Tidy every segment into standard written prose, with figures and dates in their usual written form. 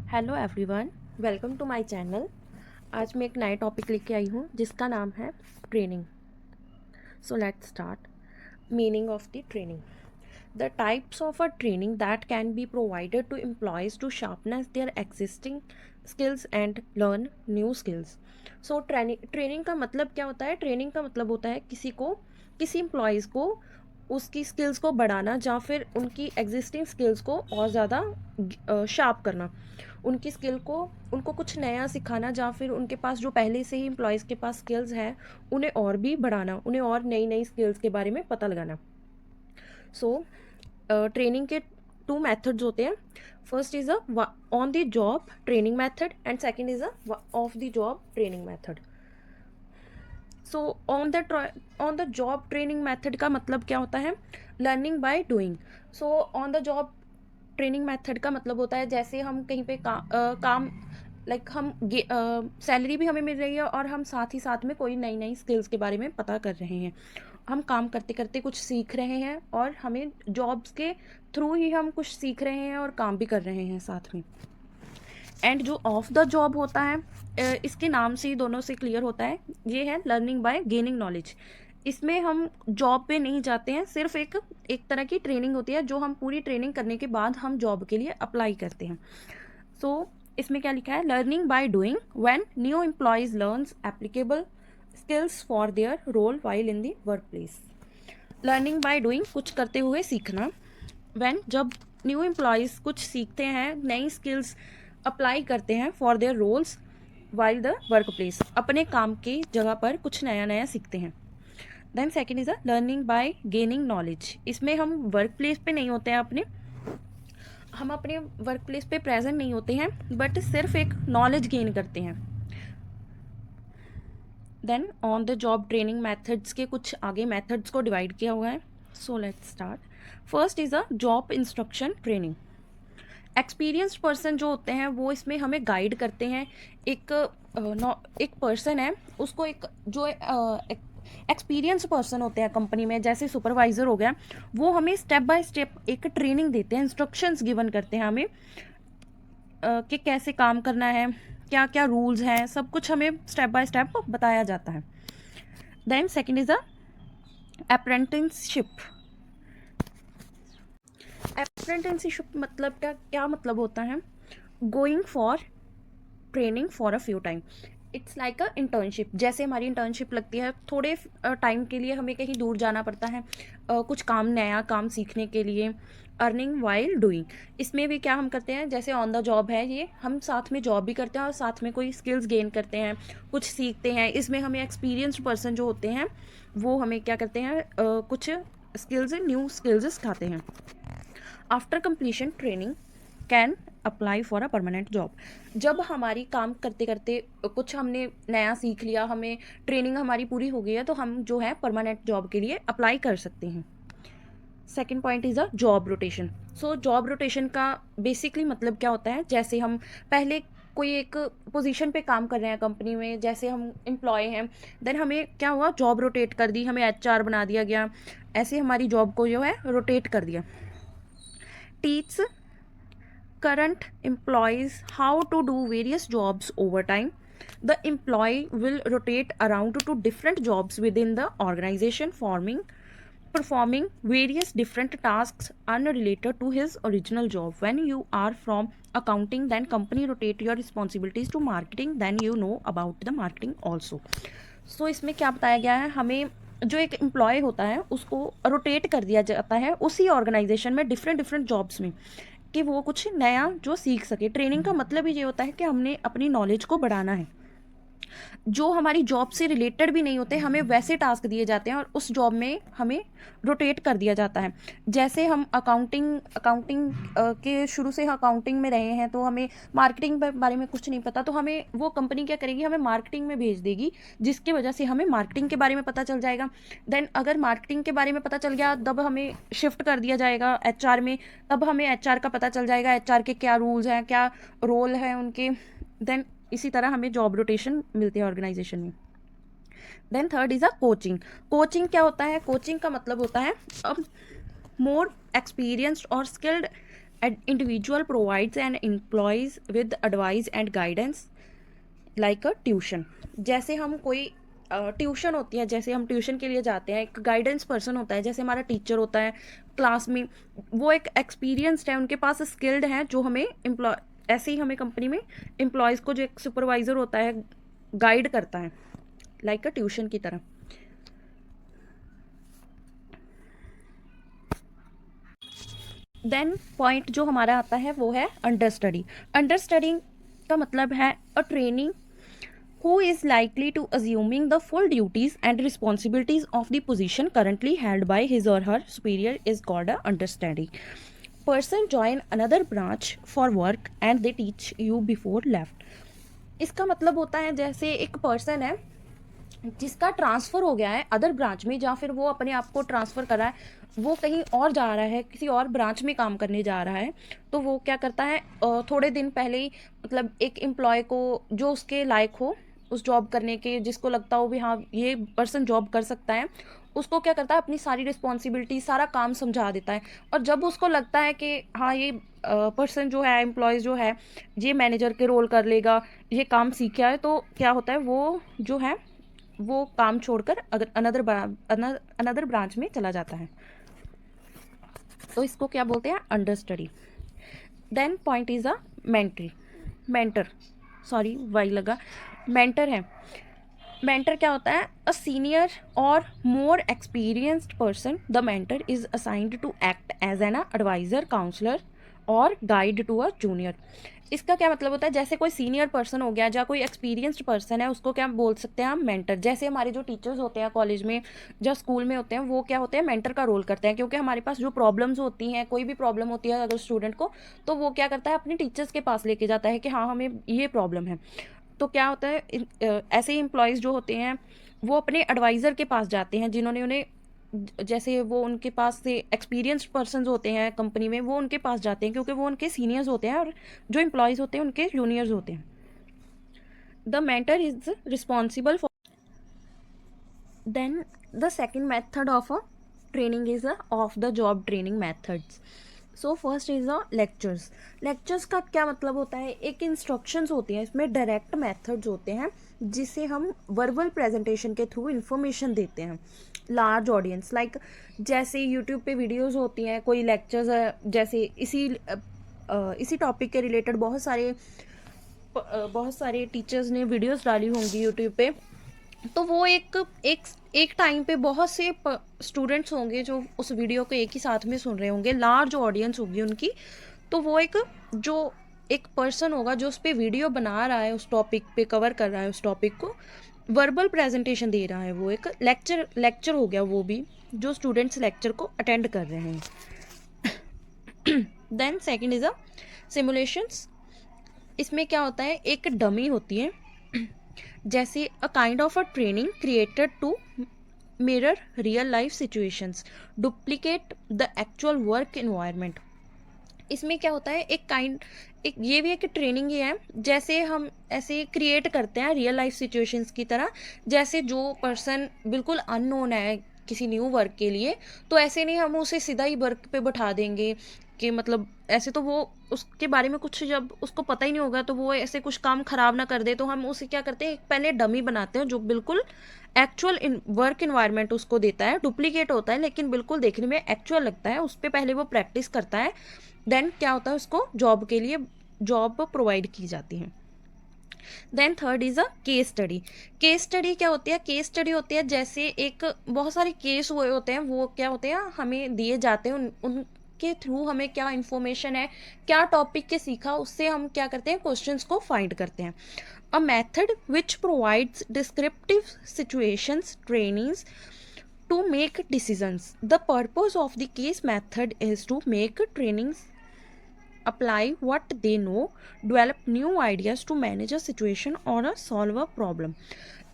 Hello everyone, welcome to my channel. आज मैं एक नए टॉपिक लेके आई हूँ जिसका नाम है training. So let's start. Meaning of the training. The types of a training that can be provided to employees to sharpness their existing skills and learn new skills. So training का मतलब क्या होता है? ट्रेनिंग का मतलब होता है किसी एम्प्लॉयज़ को उसकी स्किल्स को बढ़ाना या फिर उनकी एग्जिस्टिंग स्किल्स को और ज़्यादा शार्प करना। उनकी स्किल को उनको कुछ नया सिखाना या फिर उनके पास जो पहले से ही एम्प्लॉयज़ के पास स्किल्स हैं उन्हें और भी बढ़ाना, उन्हें और नई नई स्किल्स के बारे में पता लगाना। सो ट्रेनिंग के टू मेथड्स होते हैं। First is a on the job training method and second is a of the job training method. So on the job training method का मतलब क्या होता है? Learning by doing. So on the job training method का मतलब होता है जैसे हम कहीं पे काम लाइक हम सैलरी भी हमें मिल रही है और हम साथ ही साथ में कोई नई नई स्किल्स के बारे में पता कर रहे हैं। हम काम करते करते कुछ सीख रहे हैं और हमें जॉब्स के थ्रू ही हम कुछ सीख रहे हैं और काम भी कर रहे हैं साथ में। एंड जो ऑफ द जॉब होता है, इसके नाम से ही दोनों से क्लियर होता है, ये है लर्निंग बाय गेनिंग नॉलेज। इसमें हम जॉब पे नहीं जाते हैं, सिर्फ एक एक तरह की ट्रेनिंग होती है जो हम पूरी ट्रेनिंग करने के बाद हम जॉब के लिए अप्लाई करते हैं। सो इसमें क्या लिखा है? Learning by doing when new employees learns applicable skills for their role while in the work place. Learning by doing, कुछ करते हुए सीखना। व्हेन, जब न्यू एम्प्लॉयज़ कुछ सीखते हैं, नई स्किल्स अप्लाई करते हैं for their roles while the work place, अपने काम की जगह पर कुछ नया नया सीखते हैं। Then second is a learning by gaining knowledge. इसमें हम वर्क प्लेस पे नहीं होते हैं, हम अपने वर्क प्लेस पे प्रेजेंट नहीं होते हैं, बट सिर्फ एक नॉलेज गेन करते हैं। Then on the job training methods के कुछ आगे मेथड्स को डिवाइड किया हुआ है। So let's start. First is a job instruction training. Experienced person जो होते हैं वो इसमें हमें गाइड करते हैं। एक एक पर्सन है, उसको एक जो एक्सपीरियंस पर्सन होते हैं कंपनी में, जैसे सुपरवाइज़र हो गया, वो हमें स्टेप बाय स्टेप एक ट्रेनिंग देते हैं, इंस्ट्रक्शंस गिवन करते हैं हमें कि कैसे काम करना है, क्या क्या रूल्स हैं, सब कुछ हमें स्टेप बाय स्टेप बताया जाता है। Then second is a apprenticeship. Apprenticeship मतलब क्या मतलब होता है? Going for training for a few time. It's like a internship. जैसे हमारी इंटर्नशिप लगती है, थोड़े टाइम के लिए हमें कहीं दूर जाना पड़ता है कुछ काम, नया काम सीखने के लिए। अर्निंग वाइल डूइंग, इसमें भी क्या हम करते हैं, जैसे ऑन द जॉब है ये, हम साथ में जॉब भी करते हैं और साथ में कोई स्किल्स गेन करते हैं, कुछ सीखते हैं। इसमें हमें एक्सपीरियंस्ड पर्सन जो होते हैं वो हमें क्या करते हैं, कुछ स्किल्स, न्यू स्किल्स सिखाते हैं। After completion training can apply for a permanent job. जब हमारी काम करते करते कुछ हमने नया सीख लिया, हमें ट्रेनिंग हमारी पूरी हो गई है, तो हम जो है परमानेंट जॉब के लिए अप्लाई कर सकते हैं। Second point is a job rotation. So job rotation का बेसिकली मतलब क्या होता है? जैसे हम पहले कोई एक पोजीशन पे काम कर रहे हैं कंपनी में, जैसे हम एम्प्लॉय हैं, देन हमें क्या हुआ, जॉब रोटेट कर दी, हमें एचआर बना दिया गया, ऐसे हमारी जॉब को जो है रोटेट कर दिया। Teach current employees how to do various jobs over time. The employee will rotate around to different jobs within the organization, performing various different tasks unrelated to his original job. When you are from accounting, then company rotate your responsibilities to marketing, then you know about the marketing also. So इसमें क्या बताया गया है, हमें जो एक employ होता है उसको रोटेट कर दिया जाता है उसी ऑर्गेनाइजेशन में, डिफरेंट डिफरेंट जॉब्स में, कि वो कुछ नया जो सीख सके। ट्रेनिंग का मतलब ही ये होता है कि हमने अपनी नॉलेज को बढ़ाना है। जो हमारी जॉब से रिलेटेड भी नहीं होते, हमें वैसे टास्क दिए जाते हैं और उस जॉब में हमें रोटेट कर दिया जाता है। जैसे हम अकाउंटिंग के शुरू से अकाउंटिंग में रहे हैं, तो हमें मार्केटिंग के बारे में कुछ नहीं पता, तो हमें वो कंपनी क्या करेगी, हमें मार्केटिंग में भेज देगी, जिसकी वजह से हमें मार्केटिंग के बारे में पता चल जाएगा। देन अगर मार्केटिंग के बारे में पता चल गया, तब हमें शिफ्ट कर दिया जाएगा एचआर में, तब हमें एचआर का पता चल जाएगा, एचआर के क्या रूल्स हैं, क्या रोल है उनके। देन इसी तरह हमें जॉब रोटेशन मिलती है ऑर्गेनाइजेशन में। Then third is a coaching. Coaching क्या होता है? कोचिंग का मतलब होता है मोर एक्सपीरियंस्ड और skilled An individual provides an employees with advice and guidance like a tuition. जैसे हम कोई ट्यूशन होती है, जैसे हम ट्यूशन के लिए जाते हैं, एक गाइडेंस पर्सन होता है, जैसे हमारा टीचर होता है क्लास में, वो एक एक्सपीरियंसड है, उनके पास स्किल्ड हैं, जो हमें एम्प्लॉय, ऐसे ही हमें कंपनी में एम्प्लॉयज़ को जो एक सुपरवाइज़र होता है गाइड करता है, लाइक अ ट्यूशन की तरह. देन पॉइंट जो हमारा आता है वो है अंडर स्टडी. अंडर स्टडी का मतलब है a training who is likely to assuming the full duties and responsibilities of the position currently held by his or her superior is called a understudy. Person join another branch for work and they teach you before left. इसका मतलब होता है जैसे एक person है जिसका transfer हो गया है अदर ब्रांच में, या फिर वो अपने आप को ट्रांसफ़र करा है, वो कहीं और जा रहा है, किसी और ब्रांच में काम करने जा रहा है, तो वो क्या करता है थोड़े दिन पहले ही, मतलब एक एम्प्लॉय को जो उसके लायक हो उस जॉब करने के, जिसको लगता हो भी हाँ ये पर्सन जॉब कर सकता है, उसको क्या करता है अपनी सारी रिस्पॉन्सिबिलिटी, सारा काम समझा देता है. और जब उसको लगता है कि हाँ ये पर्सन जो है, एम्प्लॉयज़ जो है, ये मैनेजर के रोल कर लेगा, ये काम सीखा है, तो क्या होता है वो जो है वो काम छोड़कर अगर अनदर ब्रांच में चला जाता है, तो इसको क्या बोलते हैं under study. Then point is a mentor, sorry वाई लगा, मेंटर है. मेंटर क्या होता है? अ सीनियर और more experienced person, the mentor is assigned to act as an advisor, counsellor और गाइड टू अ जूनियर. इसका क्या मतलब होता है? जैसे कोई सीनियर पर्सन हो गया या कोई एक्सपीरियंस्ड पर्सन है, उसको क्या बोल सकते हैं हम? मेंटर. जैसे हमारे जो टीचर्स होते हैं कॉलेज में या स्कूल में होते हैं, वो क्या होते हैं? मेंटर का रोल करते हैं, क्योंकि हमारे पास जो प्रॉब्लम्स होती हैं, कोई भी प्रॉब्लम होती है अगर स्टूडेंट को, तो वो क्या करता है अपने टीचर्स के पास लेके जाता है कि हाँ हमें ये प्रॉब्लम है. तो क्या होता है ऐसे ही एम्प्लॉयज़ जो होते हैं वो अपने एडवाइज़र के पास जाते हैं, जिन्होंने उन्हें जैसे वो उनके पास से एक्सपीरियंस्ड पर्सन्स होते हैं कंपनी में, वो उनके पास जाते हैं क्योंकि वो उनके सीनियर्स होते हैं और जो एम्प्लॉयज़ होते हैं उनके जूनियर्स होते हैं. The mentor is responsible for. Then the second method of a training is off the job training methods. So first is a lectures. Lectures का क्या मतलब होता है? एक इंस्ट्रक्शंस होती हैं, इसमें डायरेक्ट मेथड्स होते हैं जिसे हम वर्बल प्रेजेंटेशन के थ्रू इंफॉर्मेशन देते हैं लार्ज ऑडियंस. लाइक जैसे यूट्यूब पे वीडियोस होती हैं, कोई लेक्चर्स है, जैसे इसी टॉपिक के रिलेटेड बहुत सारे टीचर्स ने वीडियोस डाली होंगी यूट्यूब पे, तो वो एक टाइम पे बहुत से स्टूडेंट्स होंगे जो उस वीडियो को एक ही साथ में सुन रहे होंगे, लार्ज ऑडियंस होगी उनकी. तो वो एक पर्सन होगा जो उस पर वीडियो बना रहा है, उस टॉपिक पे कवर कर रहा है, उस टॉपिक को वर्बल प्रेजेंटेशन दे रहा है, वो एक लेक्चर हो गया वो भी, जो स्टूडेंट्स लेक्चर को अटेंड कर रहे हैं. Then second is a simulations. इसमें क्या होता है? एक डमी होती है, जैसे a kind of a training created to mirror real life situations, duplicate the actual work environment. इसमें क्या होता है? एक ये भी एक ट्रेनिंग ही है, जैसे हम ऐसे क्रिएट करते हैं रियल लाइफ सिचुएशंस की तरह. जैसे जो पर्सन बिल्कुल अननोन है किसी न्यू वर्क के लिए, तो ऐसे नहीं हम उसे सीधा ही वर्क पे बैठा देंगे कि मतलब ऐसे, तो वो उसके बारे में कुछ जब उसको पता ही नहीं होगा तो वो ऐसे कुछ काम खराब ना कर दे, तो हम उसे क्या करते हैं पहले डमी बनाते हैं जो बिल्कुल एक्चुअल वर्क इन्वायरमेंट उसको देता है. डुप्लीकेट होता है लेकिन बिल्कुल देखने में एक्चुअल लगता है, उस पर पहले वो प्रैक्टिस करता है. देन क्या होता है? उसको जॉब के लिए जॉब प्रोवाइड की जाती है. Then third is a case study. Case study क्या होती है? केस स्टडी होती है जैसे एक बहुत सारे केस हुए होते हैं, वो क्या होते हैं हमें दिए जाते हैं, उनके थ्रू हमें क्या इन्फॉर्मेशन है, क्या टॉपिक के सीखा, उससे हम क्या करते हैं क्वेश्चंस को फाइंड करते हैं. A method which provides descriptive situations trainings to make decisions. The purpose of the case method is to make trainings apply what they know, develop new ideas to manage a situation or solve a problem.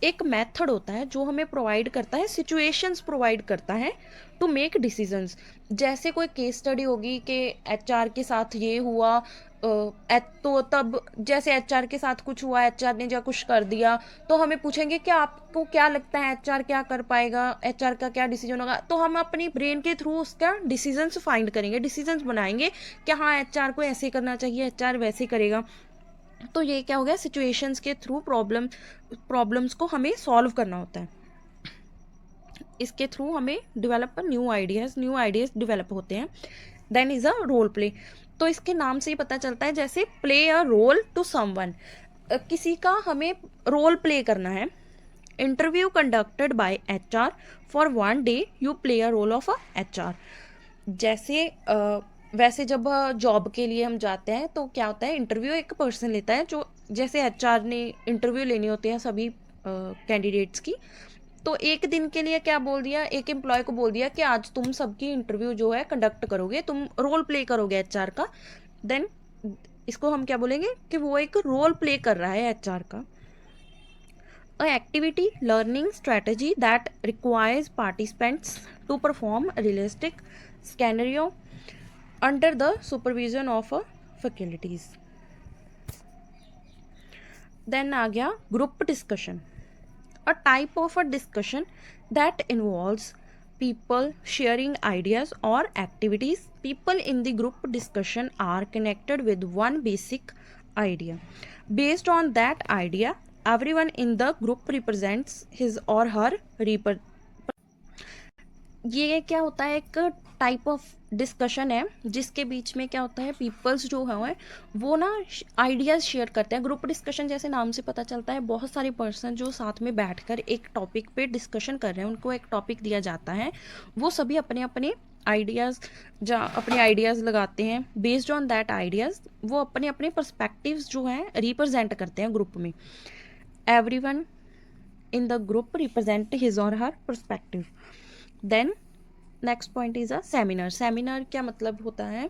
एक method होता है जो हमें provide करता है, situations provide करता है to make decisions. जैसे कोई केस स्टडी होगी कि एचआर के साथ ये हुआ, तो तब जैसे एचआर के साथ कुछ हुआ, एचआर ने या कुछ कर दिया, तो हमें पूछेंगे कि आपको क्या लगता है एचआर क्या कर पाएगा, एचआर का क्या डिसीजन होगा। तो हम अपनी ब्रेन के थ्रू उसका डिसीजंस फाइंड करेंगे, डिसीजंस बनाएंगे कि हाँ एचआर को ऐसे करना चाहिए, एचआर वैसे करेगा। तो ये क्या हो गया, सिचुएशंस के थ्रू प्रॉब्लम्स को हमें सॉल्व करना होता है। इसके थ्रू हमें न्यू आइडियाज डेवलप होते हैं। Then is a role play. तो इसके नाम से ही पता चलता है, जैसे play a role to someone, किसी का हमें रोल प्ले करना है। Interview conducted by HR for 1 day, you play a role of a HR. जैसे वैसे जब जॉब के लिए हम जाते हैं तो क्या होता है, इंटरव्यू एक पर्सन लेता है, जो जैसे एचआर ने इंटरव्यू लेनी होती है सभी कैंडिडेट्स की। तो एक दिन के लिए क्या बोल दिया, एक एम्प्लॉय को बोल दिया कि आज तुम सबकी इंटरव्यू जो है कंडक्ट करोगे, तुम रोल प्ले करोगे एचआर का। देन इसको हम क्या बोलेंगे कि वो एक रोल प्ले कर रहा है एचआर का। A activity learning strategy that requires participants to perform a realistic scenario under the supervision of a faculties. Then आ गया group discussion, a type of a discussion that involves people sharing ideas or activities. People in the group discussion are connected with one basic idea. Based on that idea, everyone in the group represents his or her ये क्या होता है, एक type of discussion है जिसके बीच में क्या होता है, पीपल्स जो है वो ना आइडियाज़ शेयर करते हैं। ग्रुप डिस्कशन जैसे नाम से पता चलता है, बहुत सारे पर्सन जो साथ में बैठकर एक टॉपिक पे डिस्कशन कर रहे हैं, उनको एक टॉपिक दिया जाता है, वो सभी अपने अपने अपने आइडियाज़ लगाते हैं। बेस्ड ऑन दैट आइडियाज़ वो अपने अपने पर्सपेक्टिव्स जो हैं रिप्रेजेंट करते हैं ग्रुप में। Everyone in the group represent his or her perspective. Then next point is a seminar. Seminar क्या मतलब होता है,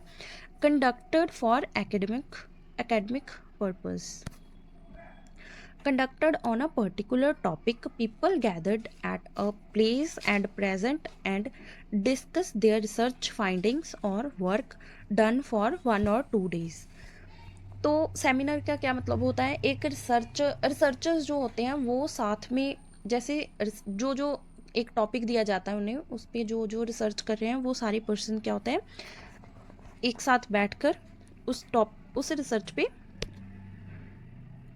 conducted for academic purpose, conducted on a particular topic. People gathered at a place and present and discuss their research findings or work done for 1 or 2 days. तो seminar का क्या मतलब होता है, एक रिसर्चर्स जो होते हैं वो साथ में, जैसे जो जो एक टॉपिक दिया जाता है उन्हें, उस पर जो जो रिसर्च कर रहे हैं वो सारे पर्सन क्या होते हैं, एक साथ बैठकर उस रिसर्च पे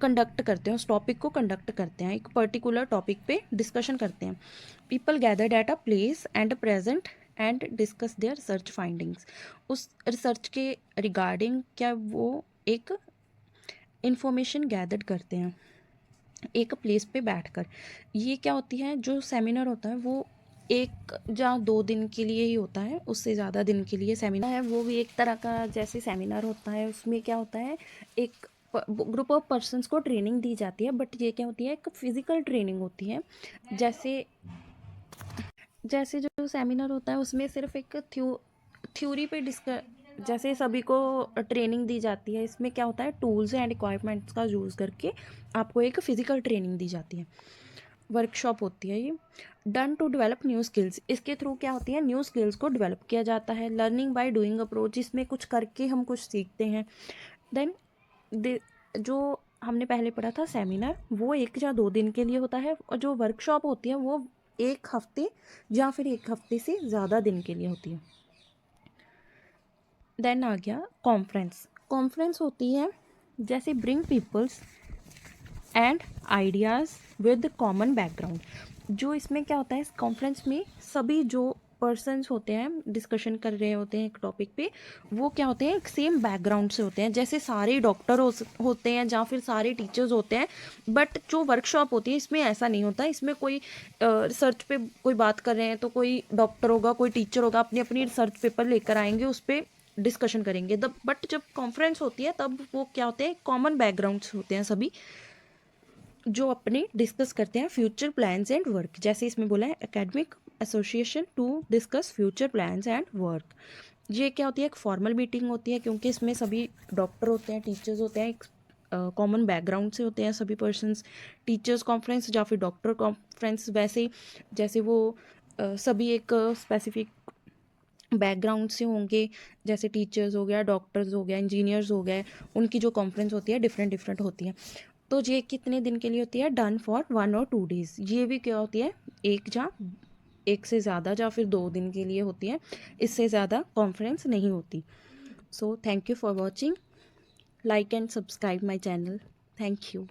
कंडक्ट करते हैं, उस टॉपिक को कंडक्ट करते हैं, एक पर्टिकुलर टॉपिक पे डिस्कशन करते हैं। People gathered at a place and present and discuss their research findings. उस रिसर्च के रिगार्डिंग क्या वो एक इंफॉर्मेशन गैदर करते हैं एक प्लेस पे बैठकर। ये क्या होती है, जो सेमिनार होता है वो 1 या 2 दिन के लिए ही होता है, उससे ज़्यादा दिन के लिए सेमिनार है वो भी एक तरह का जैसे सेमिनार होता है। उसमें क्या होता है, एक ग्रुप ऑफ पर्सन्स को ट्रेनिंग दी जाती है, बट ये क्या होती है, एक फिजिकल ट्रेनिंग होती है। जैसे जैसे जो सेमिनार होता है उसमें सिर्फ एक थ्योरी पे जैसे सभी को ट्रेनिंग दी जाती है, इसमें क्या होता है, टूल्स एंड इक्विपमेंट्स का यूज़ करके आपको एक फिजिकल ट्रेनिंग दी जाती है, वर्कशॉप होती है ये। Done to develop new skills, इसके थ्रू क्या होती है, न्यू स्किल्स को डेवलप किया जाता है। लर्निंग बाय डूइंग अप्रोच, इसमें कुछ करके हम कुछ सीखते हैं। देन जो हमने पहले पढ़ा था सेमिनार, वो 1 या 2 दिन के लिए होता है, और जो वर्कशॉप होती है वो 1 हफ्ते या फिर 1 हफ्ते से ज़्यादा दिन के लिए होती है। देन आ गया कॉन्फ्रेंस। कॉन्फ्रेंस होती है जैसे bring peoples and ideas with common background. जो इसमें क्या होता है, इस कॉन्फ्रेंस में सभी जो पर्सन्स होते हैं डिस्कशन कर रहे होते हैं एक टॉपिक पे, वो क्या होते हैं, एक सेम बैकग्राउंड से होते हैं। जैसे सारे डॉक्टर होते हैं या फिर सारे टीचर्स होते हैं, बट जो वर्कशॉप होती है इसमें ऐसा नहीं होता। इसमें कोई रिसर्च पे कोई बात कर रहे हैं तो कोई डॉक्टर होगा, कोई टीचर होगा, अपनी अपनी रिसर्च पेपर लेकर आएंगे, उस पर डिस्कशन करेंगे। बट जब कॉन्फ्रेंस होती है तब वो क्या होते हैं, कॉमन बैकग्राउंड्स होते हैं सभी, जो अपने डिस्कस करते हैं फ्यूचर प्लान्स एंड वर्क। जैसे इसमें बोला है academic association to discuss future plans and work. ये क्या होती है, एक फॉर्मल मीटिंग होती है, क्योंकि इसमें सभी डॉक्टर होते हैं, टीचर्स होते हैं, एक कॉमन बैकग्राउंड से होते हैं सभी पर्सन्स। टीचर्स कॉन्फ्रेंस या फिर डॉक्टर कॉन्फ्रेंस, वैसे जैसे वो सभी एक स्पेसिफिक बैकग्राउंड से होंगे, जैसे टीचर्स हो गया, डॉक्टर्स हो गया, इंजीनियर्स हो गए, उनकी जो कॉन्फ्रेंस होती है डिफरेंट डिफरेंट होती है। तो ये कितने दिन के लिए होती है? डन फॉर 1 और 2 डेज। ये भी क्या होती है? एक से ज़्यादा या फिर 2 दिन के लिए होती है, इससे ज़्यादा कॉन्फ्रेंस नहीं होती। So thank you for watching, like and subscribe my channel. Thank you.